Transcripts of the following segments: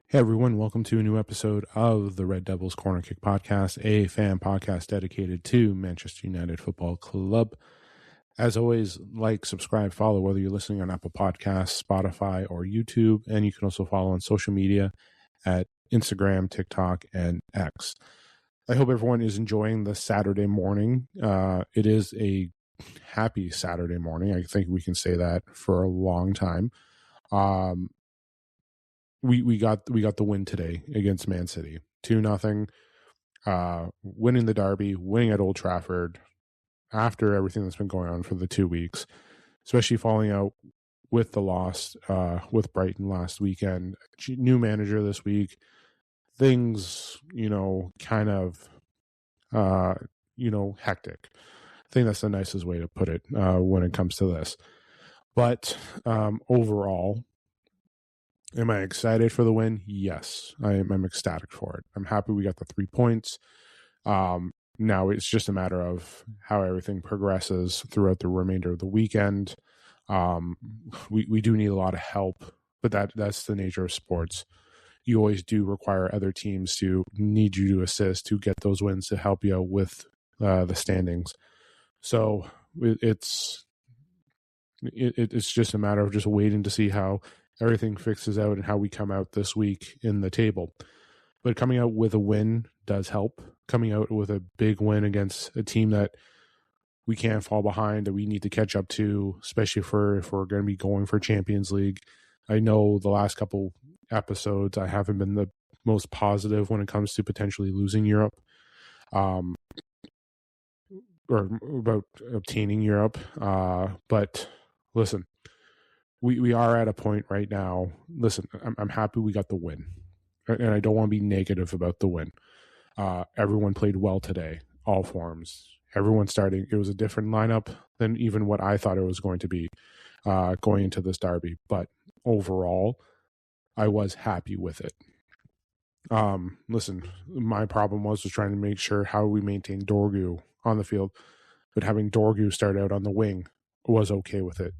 Hey everyone, welcome to a new episode of the Red Devils Corner Kick Podcast, a fan podcast dedicated to Manchester United Football Club. As always, like, subscribe, follow, whether you're listening on Apple Podcasts, Spotify, or YouTube, and you can also follow on social media at Instagram, TikTok, and X. I hope everyone is enjoying the Saturday morning. It is a happy Saturday morning. I think we can say that for a long time. We got the win today against Man City, 2-0, winning the derby, winning at Old Trafford after everything that's been going on for the 2 weeks, especially falling out with the loss with Brighton last weekend. New manager this week, things kind of hectic. I think that's the nicest way to put it when it comes to this. But overall, am I excited for the win? Yes, I'm ecstatic for it. I'm happy we got the 3 points. Now it's just a matter of how everything progresses throughout the remainder of the weekend. We do need a lot of help, but that's the nature of sports. You always do require other teams to need you to assist to get those wins to help you out with the standings. So it's just a matter of just waiting to see how everything fixes out and how we come out this week in the table. But coming out with a win does help. Coming out with a big win against a team that we can't fall behind, that we need to catch up to, especially if we're going to be going for Champions League. I know the last couple episodes I haven't been the most positive when it comes to potentially losing Europe, or about obtaining Europe. But listen, we are at a point right now. Listen, I'm happy we got the win, and I don't want to be negative about the win. Everyone played well today, all forms. Everyone starting. It was a different lineup than even what I thought it was going to be going into this derby. But overall, I was happy with it. Listen, my problem was trying to make sure how we maintain Dorgu on the field, but having Dorgu start out on the wing was okay with it.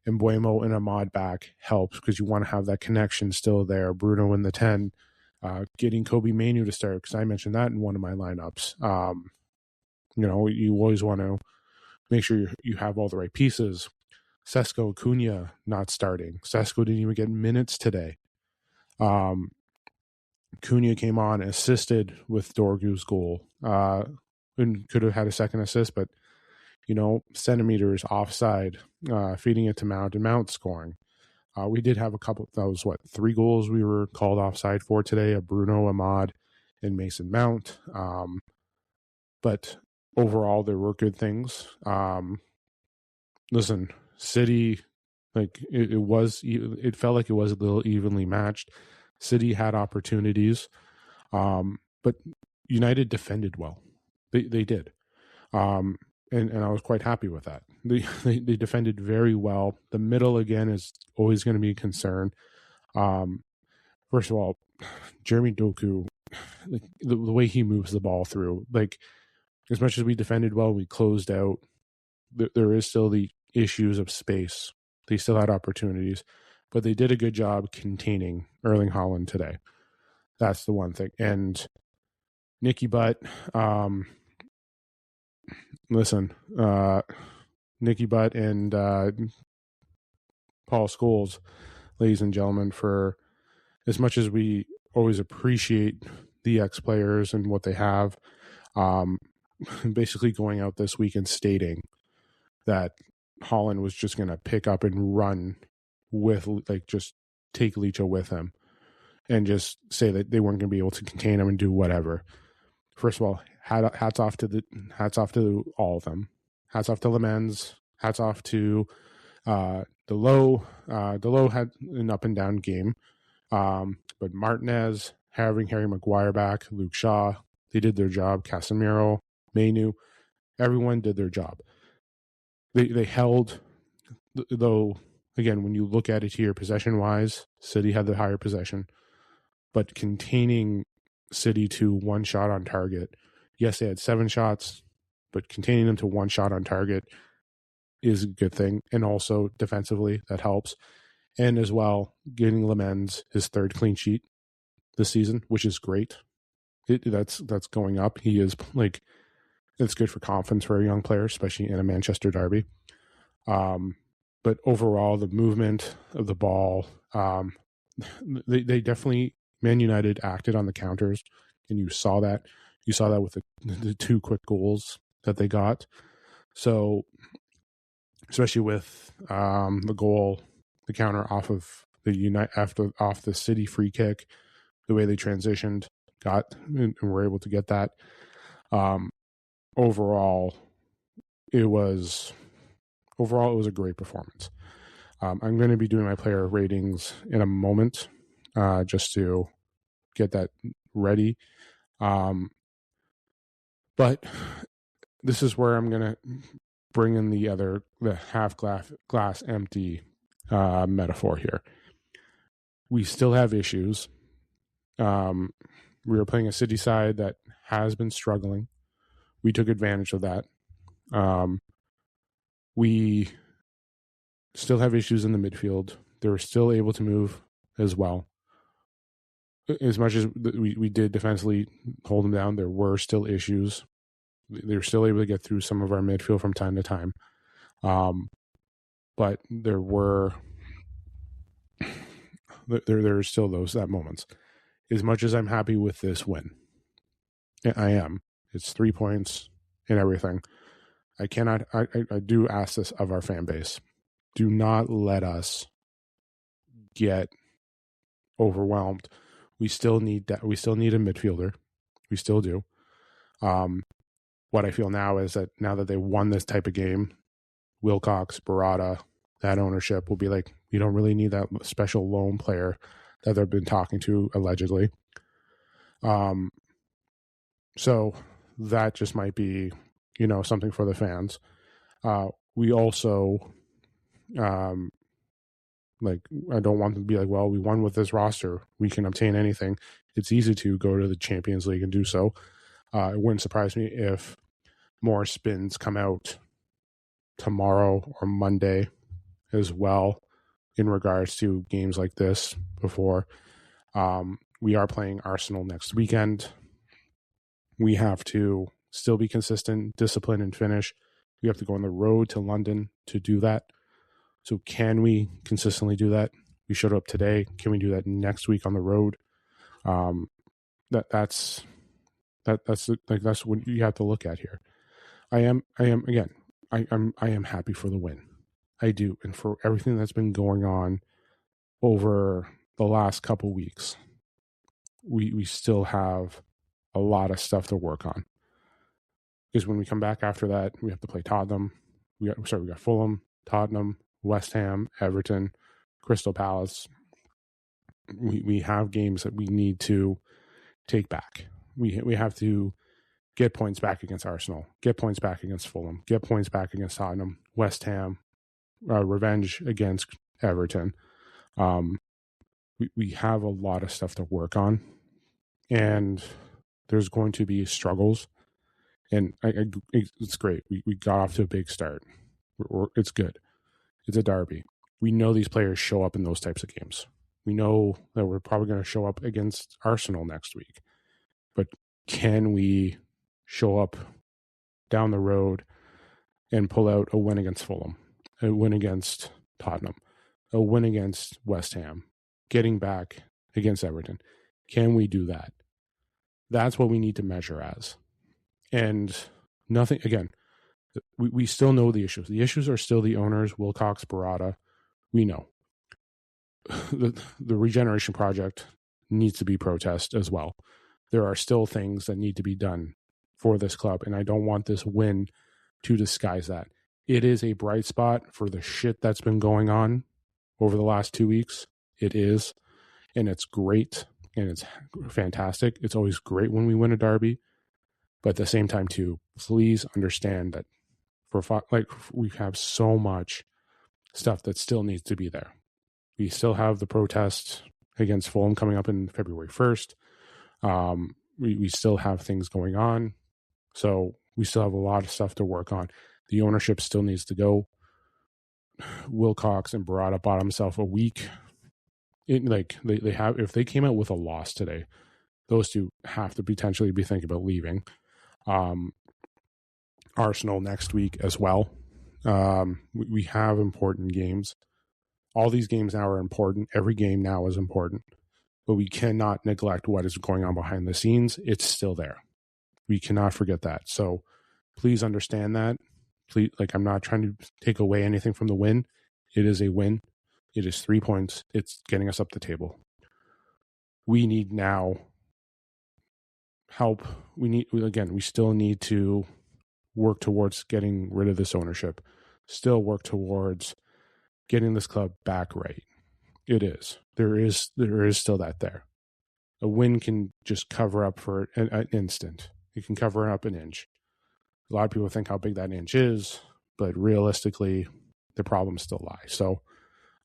And Mbeumo and Ahmad back helps because you want to have that connection still there. Bruno in the 10, getting Kobe Manu to start, because I mentioned that in one of my lineups. You always want to make sure you have all the right pieces. Sesko Acuna not starting. Sesko didn't even get minutes today. Cunha came on, assisted with Dorgu's goal, and could have had a second assist, but centimeters offside, feeding it to Mount, and Mount scoring. We did have a couple, that was 3 goals we were called offside for today, of Bruno, Ahmad, and Mason Mount. But overall, there were good things. Listen, City, it felt like it was a little evenly matched. City had opportunities, but United defended well. They did. And I was quite happy with that. They defended very well. The middle, again, is always going to be a concern. First of all, Jeremy Doku, the way he moves the ball through, as much as we defended well, we closed out, there is still the issues of space. They still had opportunities, but they did a good job containing Erling Haaland today. That's the one thing. And Nicky Butt, Nicky Butt and Paul Scholes, ladies and gentlemen, for as much as we always appreciate the ex-players and what they have, basically going out this week and stating that Haaland was just going to pick up and run with, just take Licha with him and just say that they weren't going to be able to contain him and do whatever. First of all, hats off to all of them. Hats off to Lemens. Hats off to Delo. Delo had an up and down game, but Martinez, having Harry Maguire back, Luke Shaw, they did their job. Casemiro, Manu, everyone did their job. They held, though. Again, when you look at it here, possession-wise, City had the higher possession, but containing City to 1 shot on target. Yes, they had 7 shots, but containing them to 1 shot on target is a good thing. And also defensively, that helps. And as well, getting Lemens his 3rd clean sheet this season, which is great. That's going up. He is like, it's good for confidence for a young player, especially in a Manchester derby. But overall, the movement of the ball, they definitely, Man United acted on the counters, and you saw that. You saw that with the 2 quick goals that they got. So, especially with the goal, the counter off of off the City free kick, the way they transitioned, and were able to get that. Overall, it was a great performance. I'm going to be doing my player ratings in a moment, just to get that ready. But this is where I'm going to bring in the half glass empty metaphor here. We still have issues. We were playing a City side that has been struggling. We took advantage of that. We still have issues in the midfield. They were still able to move as well. As much as we did defensively hold them down, there were still issues. They were still able to get through some of our midfield from time to time. But there were still that moments. As much as I'm happy with this win, I am. It's 3 points and everything. I do ask this of our fan base. Do not let us get overwhelmed. We still need that. We still need a midfielder. We still do. What I feel now is that now that they won this type of game, Wilcox, Barada, that ownership will be like, we don't really need that special loan player that they've been talking to allegedly. So that just might be, something for the fans. We also, I don't want them to be like, well, we won with this roster, we can obtain anything. It's easy to go to the Champions League and do so. It wouldn't surprise me if more spins come out tomorrow or Monday as well in regards to games like this before. We are playing Arsenal next weekend. We have to still be consistent, disciplined, and finish. We have to go on the road to London to do that. So can we consistently do that? We showed up today. Can we do that next week on the road? That's what you have to look at here. I am happy for the win. I do, and for everything that's been going on over the last couple weeks. We still have a lot of stuff to work on. Because when we come back after that, we have to play Tottenham. We got Fulham, Tottenham, West Ham, Everton, Crystal Palace. We have games that we need to take back. We have to get points back against Arsenal, get points back against Fulham, get points back against Tottenham, West Ham, revenge against Everton. We have a lot of stuff to work on, and there's going to be struggles. And it's great. We got off to a big start. It's good. It's a derby. We know these players show up in those types of games. We know that we're probably going to show up against Arsenal next week. But can we show up down the road and pull out a win against Fulham, a win against Tottenham, a win against West Ham, getting back against Everton? Can we do that? That's what we need to measure as. And nothing, again, we still know the issues. The issues are still the owners, Wilcox, Barada. We know. The regeneration project needs to be protested as well. There are still things that need to be done for this club, and I don't want this win to disguise that. It is a bright spot for the shit that's been going on over the last 2 weeks. It is, and it's great, and it's fantastic. It's always great when we win a derby. But at the same time, too, please understand that we have so much stuff that still needs to be there. We still have the protest against Fulham coming up in February 1st. We still have things going on. So we still have a lot of stuff to work on. The ownership still needs to go. Wilcox and Barada bought himself a week they have, if they came out with a loss today, those two have to potentially be thinking about leaving. Arsenal next week as well. We have important games. All these games now are important. Every game now is important, but we cannot neglect what is going on behind the scenes. It's still there. We cannot forget that. So please understand that. Please, I'm not trying to take away anything from the win. It is a win. It is 3 points. It's getting us up the table. We need now help. We still need to work towards getting rid of this ownership. Still work towards getting this club back right. It is. There is still that there. A win can just cover up for an instant. It can cover up an inch. A lot of people think how big that inch is, but realistically, the problems still lie. So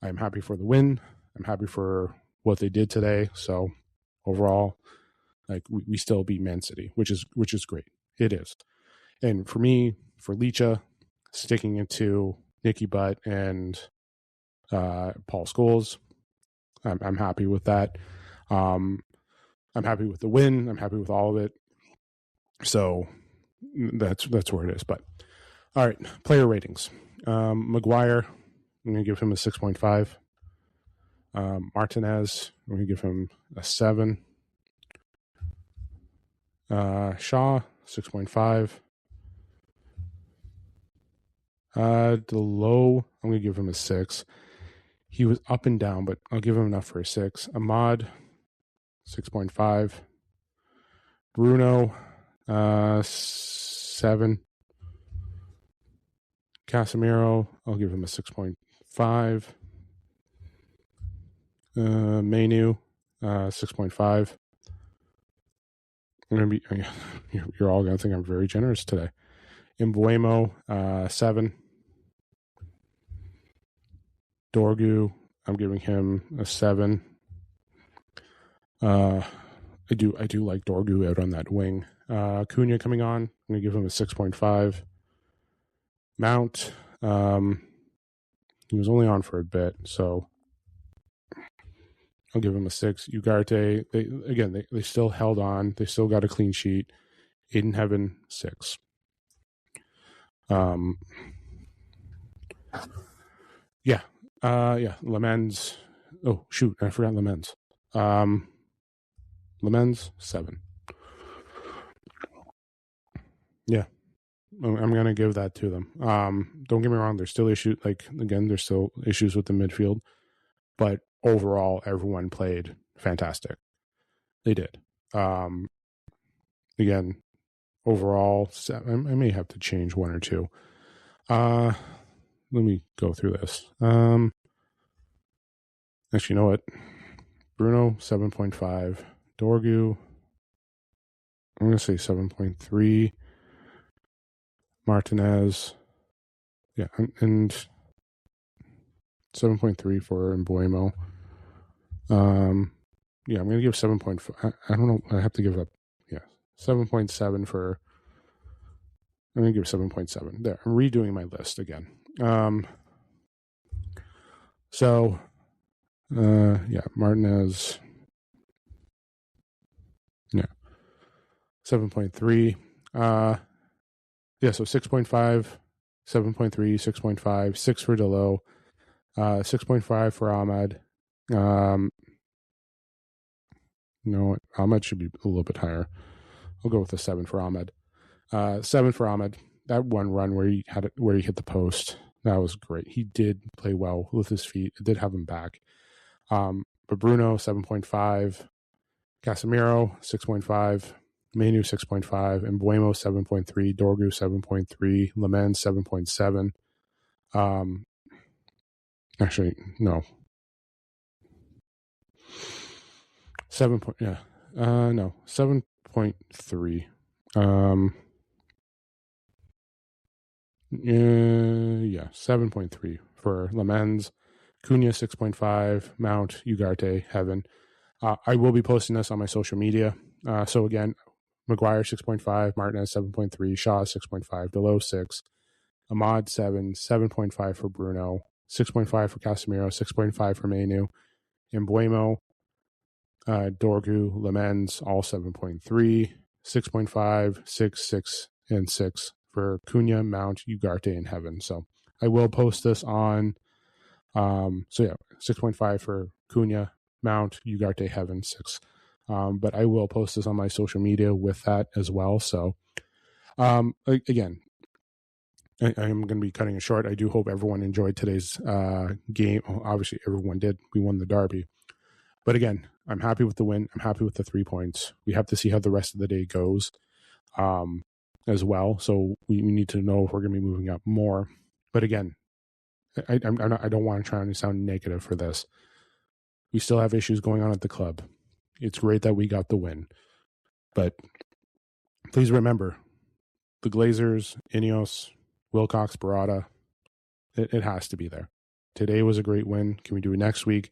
I'm happy for the win. I'm happy for what they did today. So overall, we still beat Man City, which is great. It is. And for me, for Licha, sticking into Nicky Butt and Paul Scholes, I'm happy with that. I'm happy with the win. I'm happy with all of it. So that's where it is. But all right, player ratings. Maguire, I'm going to give him a 6.5. Martinez, I'm going to give him a 7. Shaw, 6.5. Delot, I'm going to give him a 6. He was up and down, but I'll give him enough for a 6. Ahmad, 6.5. Bruno, 7. Casemiro, I'll give him a 6.5. Menu, 6.5. You're all going to think I'm very generous today. Mbuemo, 7. Dorgu, I'm giving him a 7. I do like Dorgu out on that wing. Cunha coming on, I'm going to give him a 6.5. Mount, he was only on for a bit, so I'll give him a 6. Ugarte, they still held on. They still got a clean sheet. Aiden Heaven, 6. Lemens. Oh shoot, I forgot Lemens. Lemens, 7. Yeah, I'm gonna give that to them. Don't get me wrong. There's still issues. There's still issues with the midfield, but overall, everyone played fantastic. They did. Again, overall, I may have to change 1 or 2. Let me go through this. Actually, you know what? Bruno, 7.5. Dorgu, I'm going to say 7.3. Martinez, yeah, and 7.3 for Mbuemo. I'm going to give 7.5. I don't know. I have to give up. Yeah, 7.7 for. I'm going to give 7.7. There, I'm redoing my list again. Martinez. Yeah, 7.3. So 6.5, 7.3, 6.5, 6 for Delot, 6.5 for Ahmad. Ahmad should be a little bit higher. I'll go with a 7 for Ahmad. 7 for Ahmad. That one run where he hit the post, that was great. He did play well with his feet. It did have him back. But Bruno, 7.5. Casemiro, 6.5. Menu, 6.5. And Mbuemo, 7.3. Dorgu, 7.3. Lemens, 7.7. Actually, no. 7.3. 7.3 for Lemens. Cunha, 6.5. Mount, Ugarte, Heaven. I will be posting this on my social media. So again, Maguire, 6.5. Martinez, 7.3. Shaw, 6.5. Delot, 6. Ahmad, 7. 7.5 for Bruno. 6.5 for Casemiro. 6.5 for Menu. Embuemo, Dorgu, Lemens, all 7.3, 6.5, 6, 6, and 6 for Cunha, Mount, Ugarte, and Heaven. So I will post this on, 6.5 for Cunha, Mount, Ugarte, Heaven, 6. But I will post this on my social media with that as well. So, again, I am going to be cutting it short. I do hope everyone enjoyed today's game. Well, obviously, everyone did. We won the derby. But again, I'm happy with the win. I'm happy with the 3 points. We have to see how the rest of the day goes as well. So we need to know if we're going to be moving up more. But again, I don't want to try and sound negative for this. We still have issues going on at the club. It's great that we got the win. But please remember, the Glazers, Ineos, Wilcox, Barada, it has to be there. Today was a great win. Can we do it next week?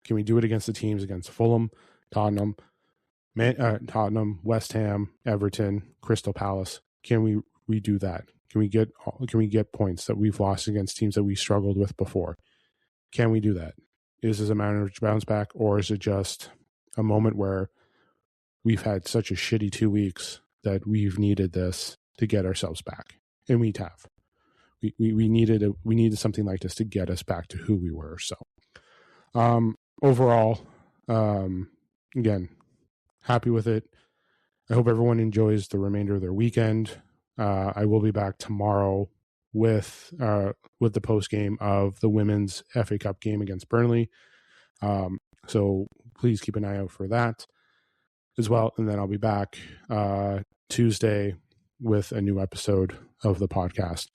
Can we do it against the teams against Fulham, Tottenham, West Ham, Everton, Crystal Palace? Can we redo that? Can we get points that we've lost against teams that we struggled with before? Can we do that? Is this a matter of bounce back, or is it just a moment where we've had such a shitty 2 weeks that we've needed this to get ourselves back? And we have. We needed something like this to get us back to who we were. So overall, again, happy with it. I hope everyone enjoys the remainder of their weekend. I will be back tomorrow with the post game of the women's FA Cup game against Burnley. So please keep an eye out for that as well. And then I'll be back Tuesday with a new episode of the podcast.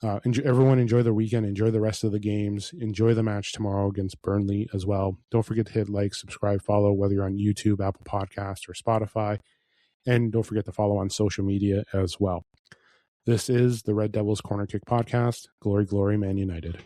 Everyone enjoy their weekend. Enjoy the rest of the games. Enjoy the match tomorrow against Burnley as well. Don't forget to hit like, subscribe, follow, whether you're on YouTube, Apple Podcasts, or Spotify. And don't forget to follow on social media as well. This is the Red Devils Corner Kick Podcast. Glory, glory, Man United.